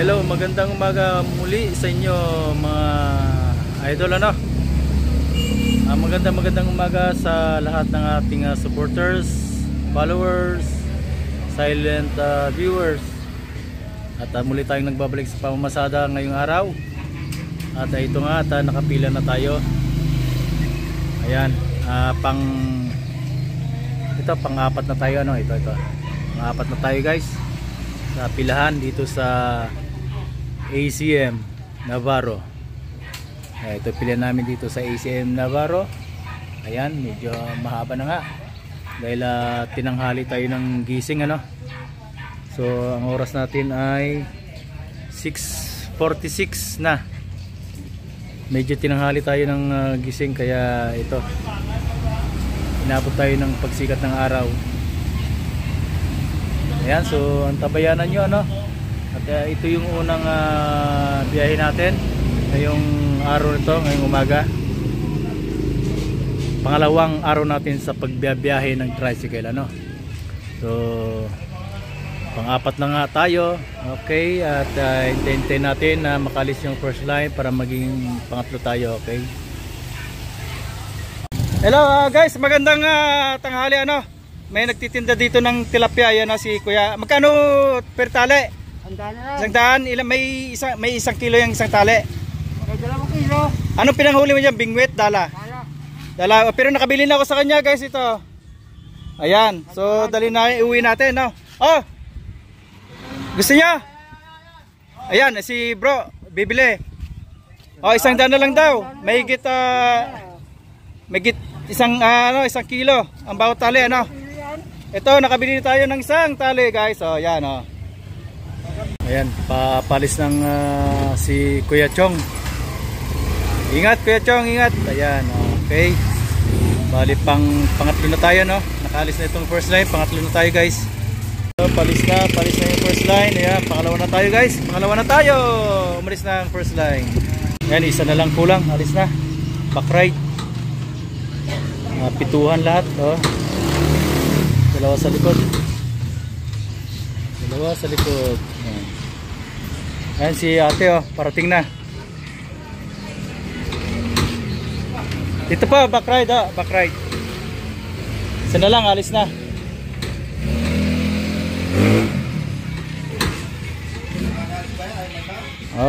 Hello, magandang umaga muli sa inyo mga idol ano. Magandang umaga sa lahat ng ating supporters, followers, silent viewers. At muli tayong nagbabalik sa pamamasada ngayong araw. At ito nga, nakapila na tayo. Ayan, pang-apat na tayo ano, ito. Pang-apat na tayo guys. Sa pilahan dito sa ACM Navarro. Ito pila namin dito sa ACM Navarro. Ayan, medyo mahaba na nga dahil tinanghali tayo ng gising ano. So ang oras natin ay 6:46 na. Medyo tinanghali tayo ng gising kaya ito inabot tayo ng pagsikat ng araw. Ayan, so antabayanan nyo ano. At ito yung unang biyahe natin ngayong araw nito, ngayong umaga. Pangalawang araw natin sa pagbiyahe ng tricycle ano. So pang-apat na nga tayo. Okay, at hintayin natin na makalis yung first line para maging pangatlo tayo. Okay. Hello guys, magandang tanghali ano. May nagtitinda dito ng tilapia, yan na si Kuya. Magkano per tali? Isang daan. May isang kilo yung isang tali. May 2 kilo. Anong pinanghuli mo dyan? Bingwit? Dala? Dala. Pero nakabili na ako sa kanya guys ito. Ayan. So dali na iuwi natin. No? Oh! Gusto niya? Ayan, si bro. Bibili. Oh, isang daan na lang daw. May higit isang kilo ang bawat tali ano. Ito, nakabili tayo ng isang tali guys. Oh, yan oh. Ayan, papalis ng si Kuya Chong. Ingat Kuya Chong, ingat. Ayan, okay. Bali pangatlo na tayo no. Nakalis na itong first line, pangatlo na tayo guys. So, palis na yung first line. Ayan, pangalawa na tayo guys. Pangalawa na tayo. Umalis na ang first line. Ayan, isa na lang kulang. Alis na. Back right. Pituhan lahat oh. Dalawa sa likod. Ayan si ate oh, parating na. Dito pa, back ride oh, back ride. Isa na lang, alis na.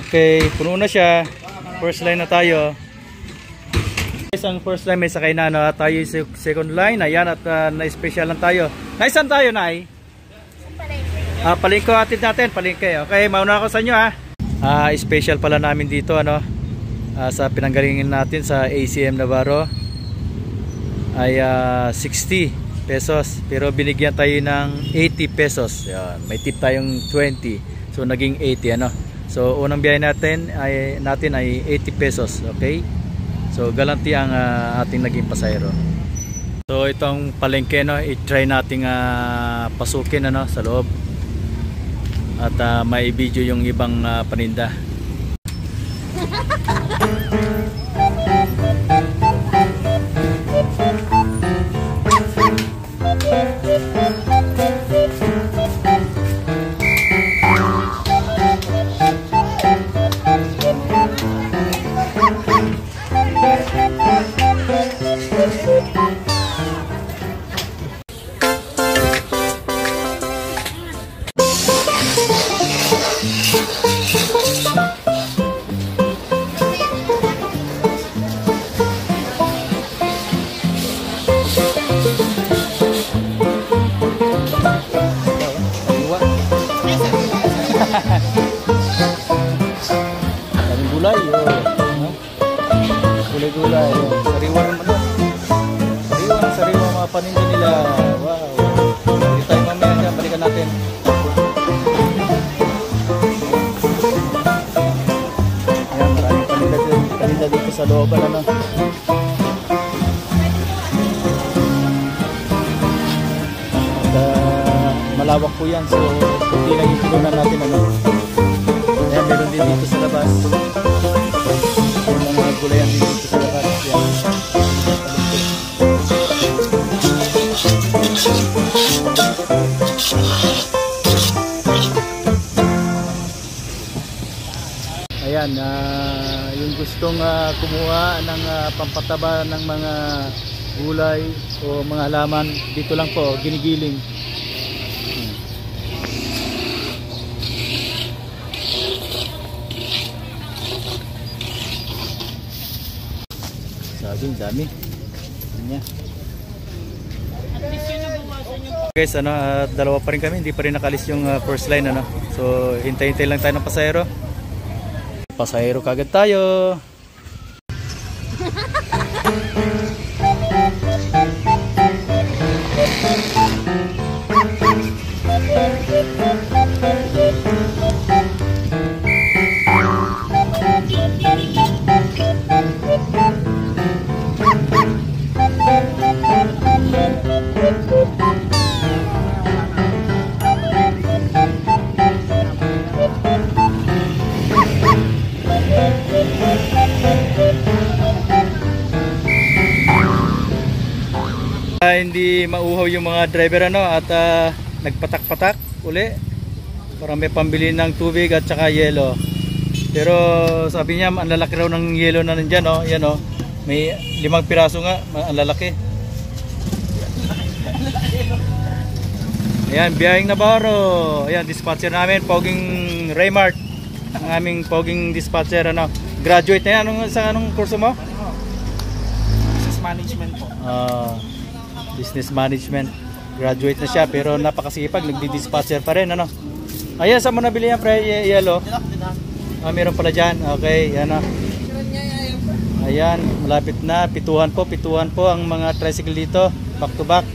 Okay, puno na siya. First line na tayo. Isang first line may sakay na no? Tayo yung second line. Ayan at na-special lang tayo. Naisan tayo Nay? Palingko atid natin, palingke. Okay, mauna ako sa inyo ha. Special pala namin dito ano. Sa pinanggalingan natin sa ACM Navarro ay 60 pesos. Pero binigyan tayo ng 80 pesos. Ayan, may tip tayong 20. So naging 80 ano. So unang biyahe natin ay 80 pesos. Okay? So galanti ang ating naging pasahero. So itong palengke no, i-try nating pasukin ano sa loob. At may video yung ibang paninda. Daming gulay gulay sariwa naman sariwa mga paninda nila. Wow, hindi tayo mamaya dyan, balikan natin. Ayan, maraming paninda dito sa looban ano. At malawak po yan, so hindi lang yung tunan natin ano. Ayan, meron din dito sa labas. Yung mga gulayan din dito sa labas. Yan. Ayan, yung gustong kumuha ng pampataba ng mga gulay o mga halaman, dito lang po, Ginigiling. Saging, dami. Ayan. Guys, dalawa pa rin kami, hindi pa rin nakalis yung first line, ano. So, hintay-hintay lang tayo ng pasahero. Pasahero kagad tayo. Hindi mauhaw yung mga driver, ano, at nagpatak-patak uli para may pambili ng tubig at saka yelo. Pero sabi niya ang lalaki raw ng yelo na nandyan, oh. Yan, oh. May 5 piraso nga, ang lalaki. Ayan, biyaheng Navarro. Ayan, dispatcher namin, Poging Raymart. Ang aming Poging dispatcher, ano. Graduate na yan. Anong kurso mo? Business management po. Business management. Graduate na siya pero napakasipag, nagdi-dispatcher pa rin, ano. Ayan, saan mo nabili yan, pre? Yelo? Meron pala dyan. Okay, yan, oh. Ayan, malapit na. Pituhan po ang mga tricycle dito, back to back.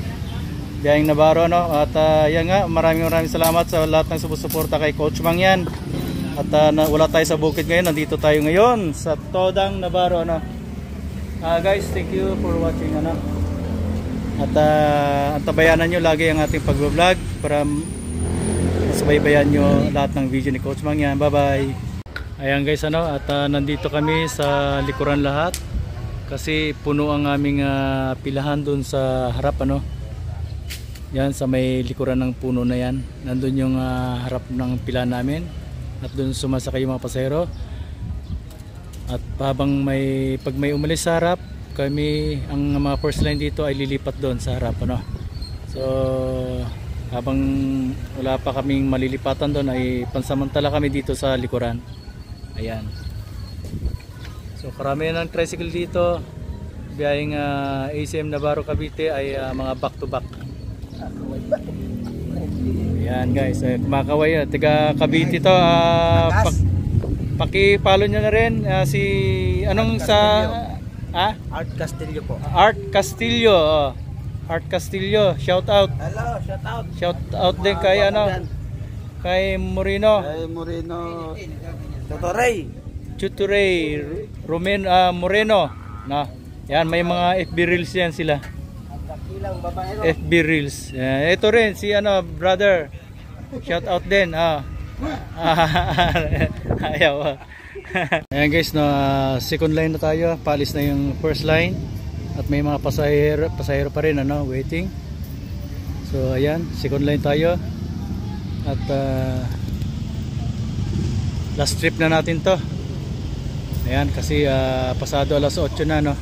Biyaheng Navarro, no? At yan nga, maraming salamat sa lahat ng sumusuporta kay Coach Mang yan. At wala tayo sa bukid ngayon, nandito tayo ngayon sa Todang Navarro, no? Guys, thank you for watching, ano. At antabayanan nyo lagi ang ating pag-vlog para masubaybayan nyo lahat ng video ni Coach Mang yan. Bye bye. Ayan guys, ano, at nandito kami sa likuran lahat kasi puno ang aming pilahan dun sa harap, ano. Yan sa may likuran ng puno na yan, nandun yung harap ng pila namin at dun sumasakay yung mga pasahero. At habang pag may umalis sa harap, kami, ang mga first line dito ay lilipat doon sa harap, ano. So habang wala pa kaming malilipatan doon ay pansamantala kami dito sa likuran. Ayan. So karamihan ng tricycle dito biyaheng ACM Navarro Cavite ay mga back to back. Ayan guys, kumakaway, taga Cavite to. Paki-follow nyo na rin si anong sa Art Castillo po. Art Castillo. Art Castillo, shout out. Hello, shout out. Shout out din kay kay Moreno. Kay Moreno. Tutorey. Tutorey Moreno. Na. Yan, may mga FB reels yan sila. FB reels. Ito rin si brother. Shout out din. Ayaw. Ayan guys, no, second line na tayo, paalis na yung first line at may mga pasahero pa rin, ano, waiting. So ayan, second line tayo at last trip na natin to. Ayan, kasi pasado alas 8 na, no.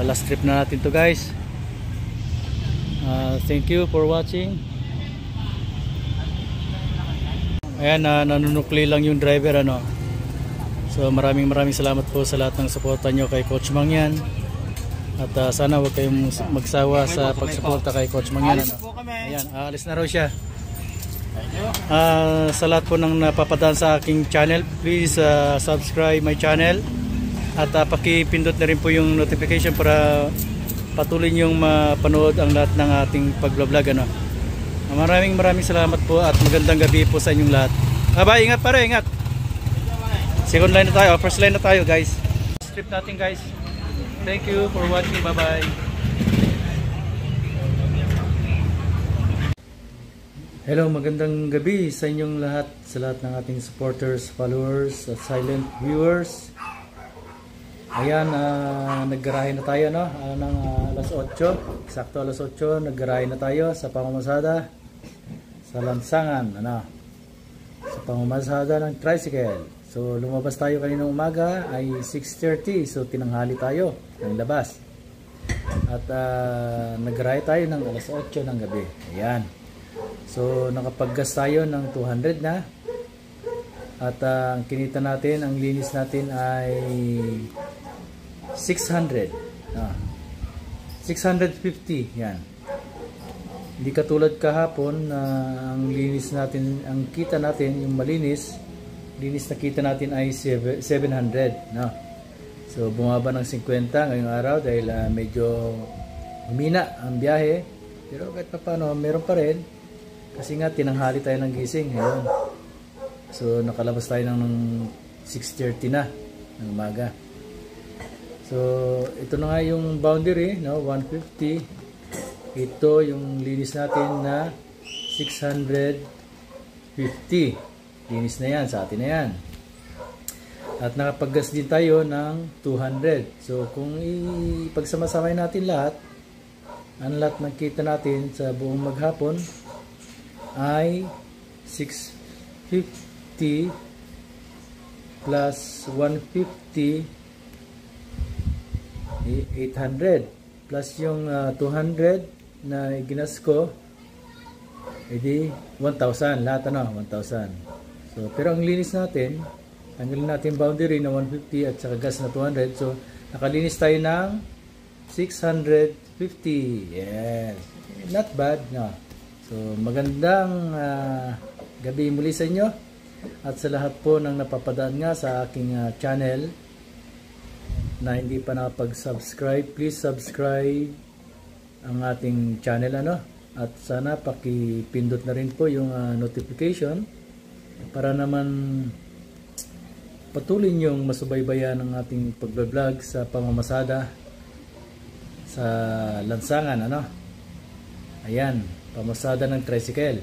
Last trip na natin to guys. Thank you for watching. Ayan, nanunukli lang yung driver, ano. So maraming salamat po sa lahat ng suporta nyo kay Coach Mang yan. At sana huwag kayong magsawa sa pagsuporta kay Coach Mang yan, ano. Ayan, aalis na raw siya. Sa lahat po ng napapadaan sa aking channel, please subscribe my channel. At pakipindot na rin po yung notification para patuloy nyong mapanood ang lahat ng ating pag-vlog, ano. Maraming salamat po at magandang gabi po sa inyong lahat. Bye, ingat pare, ingat. Second line na tayo, first line na tayo guys. Strip natin guys. Thank you for watching, bye bye. Hello, magandang gabi sa inyong lahat, sa lahat ng ating supporters, followers, at silent viewers. Ayan, naggarahe na tayo, no? Ng alas 8, eksakto alas 8, naggarahe na tayo sa pamamasada sa Lansangan, ano, sa pamamasada ng tricycle. So lumabas tayo kaninang umaga ay 6:30, so tinanghali tayo ng labas. At nag-ride tayo ng alas 8 ng gabi. Ayan. So nakapag-gas tayo ng 200 na. At ang kinita natin, ang linis natin ay 600. 650. Yan. Hindi katulad kahapon na ang linis natin, ang kita natin, yung linis na kita natin ay 700. No? So bumaba ng 50 ngayong araw dahil medyo humina ang biyahe. Pero kahit pa paano, meron pa rin. Kasi nga tinanghali tayo ng gising. Ayun. So nakalabas tayo ng 6:30 na ng umaga. So ito na nga yung boundary, no, 150. Ito yung linis natin na 650. Linis na yan, sa atin na yan. At nakapag-gas din tayo ng 200. So kung ipagsama-samay natin lahat, ang lahat ng kita natin sa buong maghapon ay 650 plus 150, 800 plus yung 200 na ginas ko, edi 1,000 lahat, ano, 1,000. So pero ang linis natin, tanggalin natin boundary na 150 at saka gas na 200, so nakalinis tayo ng 650. Yes, not bad, no? So magandang gabi muli sa inyo at sa lahat po ng napapadaan nga sa aking channel na hindi pa nakapag-subscribe, please subscribe ang ating channel, ano, at sana pakipindot na rin po yung notification para naman patuloy niyong masubaybayan ang ating pagbablog sa pamamasada sa lansangan, ano. Ayan, pamasada ng tricycle.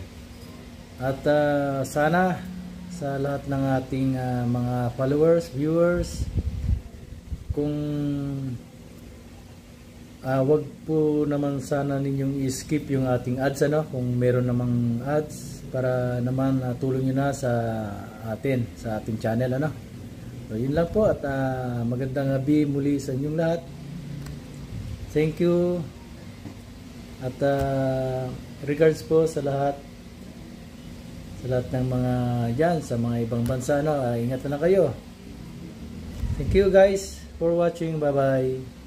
At sana sa lahat ng ating mga followers, viewers, kung wag po naman sana ninyong i-skip yung ating ads, ano, kung meron namang ads, para naman tulong nyo na sa atin, sa ating channel, ano. So yun lang po, at magandang gabi muli sa inyong lahat. Thank you. At regards po sa lahat ng mga dyan sa mga ibang bansa, no, ingat na lang kayo. Thank you guys for watching. Bye bye.